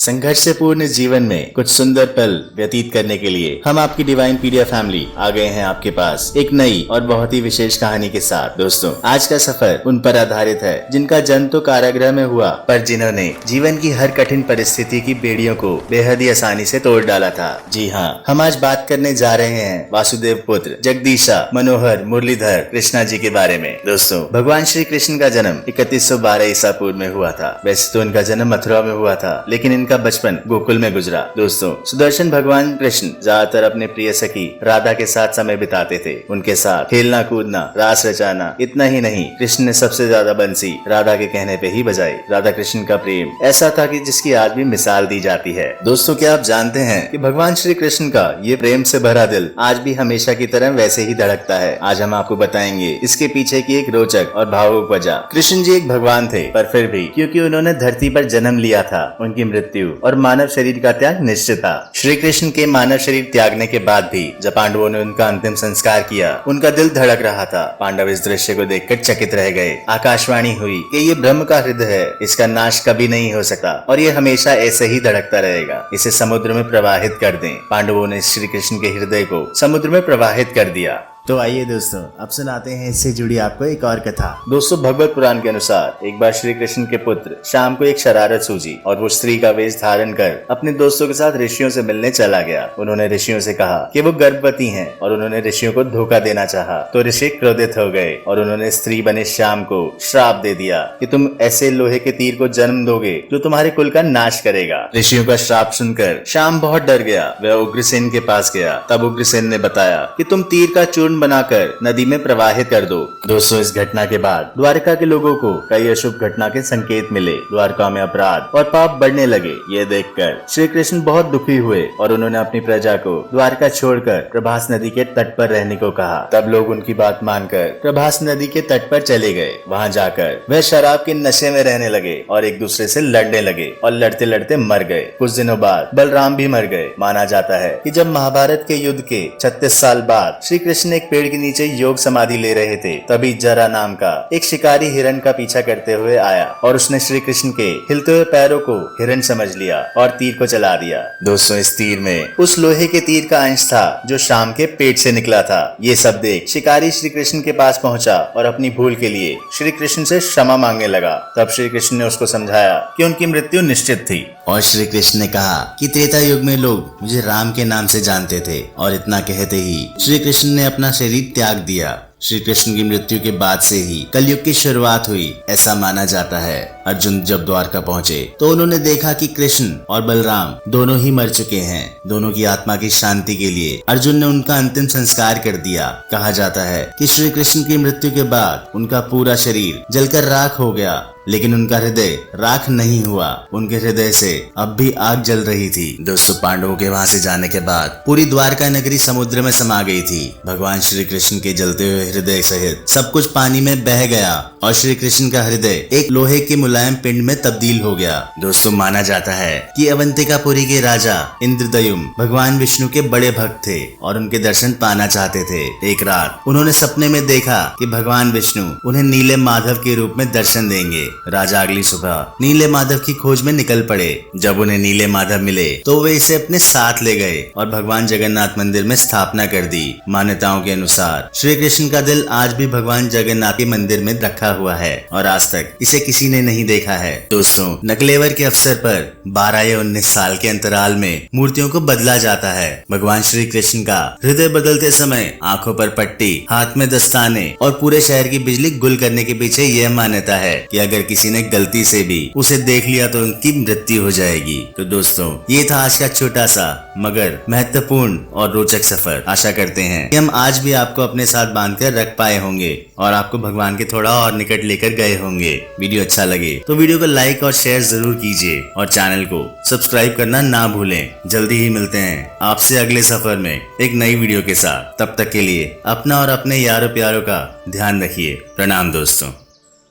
संघर्ष से पूर्ण जीवन में कुछ सुंदर पल व्यतीत करने के लिए हम आपकी डिवाइन पीडिया फैमिली आ गए हैं आपके पास एक नई और बहुत ही विशेष कहानी के साथ। दोस्तों, आज का सफर उन पर आधारित है जिनका जन्म तो कारागृह में हुआ, पर जिन्होंने जीवन की हर कठिन परिस्थिति की बेड़ियों को बेहद ही आसानी से तोड़ डाला था। जी हाँ, हम आज बात करने जा रहे हैं वासुदेव पुत्र जगदीशा मनोहर मुरलीधर कृष्णा जी के बारे में। दोस्तों, भगवान श्री कृष्ण का जन्म 3112 ईसा पूर्व में हुआ था। वैसे तो इनका जन्म मथुरा में हुआ था, लेकिन इनका बचपन गोकुल में गुजरा। दोस्तों, सुदर्शन भगवान कृष्ण ज्यादातर अपने प्रिय सखी राधा के साथ समय बिताते थे। उनके साथ खेलना कूदना, रास रचाना, इतना ही नहीं, कृष्ण ने सबसे ज्यादा बंसी राधा के कहने पे ही बजाई। राधा कृष्ण का प्रेम ऐसा था कि जिसकी आज भी मिसाल दी जाती है। दोस्तों, क्या आप जानते हैं कि भगवान श्री कृष्ण का ये प्रेम से भरा दिल आज भी हमेशा की तरह वैसे ही धड़कता है। आज हम आपको बताएंगे इसके पीछे की एक रोचक और भावुक वजह। कृष्ण जी एक भगवान थे, पर फिर भी क्योंकि उन्होंने धरती पर जन्म लिया था, उनकी मृत्यु और मानव शरीर का त्याग निश्चित था। श्री कृष्ण के मानव शरीर त्यागने के बाद भी जब पांडवों ने उनका अंतिम संस्कार किया, उनका दिल धड़क रहा था। पांडव इस दृश्य को देखकर चकित रह गए। आकाशवाणी हुई कि ये ब्रह्म का हृदय है, इसका नाश कभी नहीं हो सकता और ये हमेशा ऐसे ही धड़कता रहेगा। इसे समुद्र में प्रवाहित कर दें। पांडवों ने श्री कृष्ण के हृदय को समुद्र में प्रवाहित कर दिया। तो आइए दोस्तों, अब सुनाते हैं इससे जुड़ी आपको एक और कथा। दोस्तों, भगवत पुराण के अनुसार एक बार श्री कृष्ण के पुत्र शाम को एक शरारत सूझी और वो स्त्री का वेश धारण कर अपने दोस्तों के साथ ऋषियों से मिलने चला गया। उन्होंने ऋषियों से कहा कि वो गर्भवती हैं और उन्होंने ऋषियों को धोखा देना चाहा, तो ऋषि क्रोधित हो गए और उन्होंने स्त्री बने श्याम को श्राप दे दिया कि तुम ऐसे लोहे के तीर को जन्म दोगे जो तुम्हारे कुल का नाश करेगा। ऋषियों का श्राप सुनकर श्याम बहुत डर गया। वह उग्रसेन के पास गया। तब उग्रसेन ने बताया कि तुम तीर का चूर्ण बनाकर नदी में प्रवाहित कर दो। दोस्तों, इस घटना के बाद द्वारका के लोगों को कई अशुभ घटना के संकेत मिले। द्वारका में अपराध और पाप बढ़ने लगे। ये देखकर श्री कृष्ण बहुत दुखी हुए और उन्होंने अपनी प्रजा को द्वारका छोड़कर प्रभास नदी के तट पर रहने को कहा। तब लोग उनकी बात मानकर प्रभास नदी के तट पर चले गए। वहाँ जाकर वह शराब के नशे में रहने लगे और एक दूसरे से लड़ने लगे और लड़ते लड़ते मर गए। कुछ दिनों बाद बलराम भी मर गए। माना जाता है कि जब महाभारत के युद्ध के 36 साल बाद श्री कृष्ण एक पेड़ के नीचे योग समाधि ले रहे थे, तभी जरा नाम का एक शिकारी हिरण का पीछा करते हुए आया और उसने श्री कृष्ण के हिलते हुए पैरों को हिरण समझ लिया और तीर को चला दिया। दोस्तों, इस तीर में उस लोहे के तीर का अंश था जो शाम के पेट से निकला था। ये सब देख शिकारी श्री कृष्ण के पास पहुंचा और अपनी भूल के लिए श्री कृष्ण से क्षमा मांगने लगा। तब श्री कृष्ण ने उसको समझाया कि उनकी मृत्यु निश्चित थी और श्री कृष्ण ने कहा कि त्रेता युग में लोग मुझे राम के नाम से जानते थे, और इतना कहते ही श्री कृष्ण ने अपना शरीर त्याग दिया। श्री कृष्ण की मृत्यु के बाद से ही कलयुग की शुरुआत हुई, ऐसा माना जाता है। अर्जुन जब द्वारका पहुंचे तो उन्होंने देखा कि कृष्ण और बलराम दोनों ही मर चुके हैं। दोनों की आत्मा की शांति के लिए अर्जुन ने उनका अंतिम संस्कार कर दिया। कहा जाता है कि श्री कृष्ण की मृत्यु के बाद उनका पूरा शरीर जलकर राख हो गया, लेकिन उनका हृदय राख नहीं हुआ। उनके हृदय से अब भी आग जल रही थी। दोस्तों, पांडवों के वहां से जाने के बाद पूरी द्वारका नगरी समुद्र में समा गई थी। भगवान श्री कृष्ण के जलते हुए हृदय सहित सब कुछ पानी में बह गया और श्री कृष्ण का हृदय एक लोहे के मुलायम पिंड में तब्दील हो गया। दोस्तों, माना जाता है कि अवंतिकापुरी के राजा इंद्रदयुम भगवान विष्णु के बड़े भक्त थे और उनके दर्शन पाना चाहते थे। एक रात उन्होंने सपने में देखा कि भगवान विष्णु उन्हें नीले माधव के रूप में दर्शन देंगे। राजा अगली सुबह नीले माधव की खोज में निकल पड़े। जब उन्हें नीले माधव मिले तो वे इसे अपने साथ ले गए और भगवान जगन्नाथ मंदिर में स्थापना कर दी। मान्यताओं के अनुसार श्री कृष्ण का दिल आज भी भगवान जगन्नाथ के मंदिर में रखा हुआ है और आज तक इसे किसी ने नहीं देखा है। दोस्तों, नकलेवर के अवसर पर 12 या 19 साल के अंतराल में मूर्तियों को बदला जाता है। भगवान श्री कृष्ण का हृदय बदलते समय आंखों पर पट्टी, हाथ में दस्ताने और पूरे शहर की बिजली गुल करने के पीछे यह मान्यता है कि अगर किसी ने गलती से भी उसे देख लिया तो उनकी मृत्यु हो जाएगी। तो दोस्तों, ये था आज का छोटा सा मगर महत्वपूर्ण और रोचक सफर। आशा करते हैं कि हम आज भी आपको अपने साथ बांधकर रख पाए होंगे और आपको भगवान के थोड़ा और निकट लेकर गए होंगे। वीडियो अच्छा लगे तो वीडियो को लाइक और शेयर जरूर कीजिए और चैनल को सब्सक्राइब करना ना भूलें। जल्दी ही मिलते हैं आपसे अगले सफर में एक नई वीडियो के साथ। तब तक के लिए अपना और अपने यारों प्यारों का ध्यान रखिए। प्रणाम दोस्तों।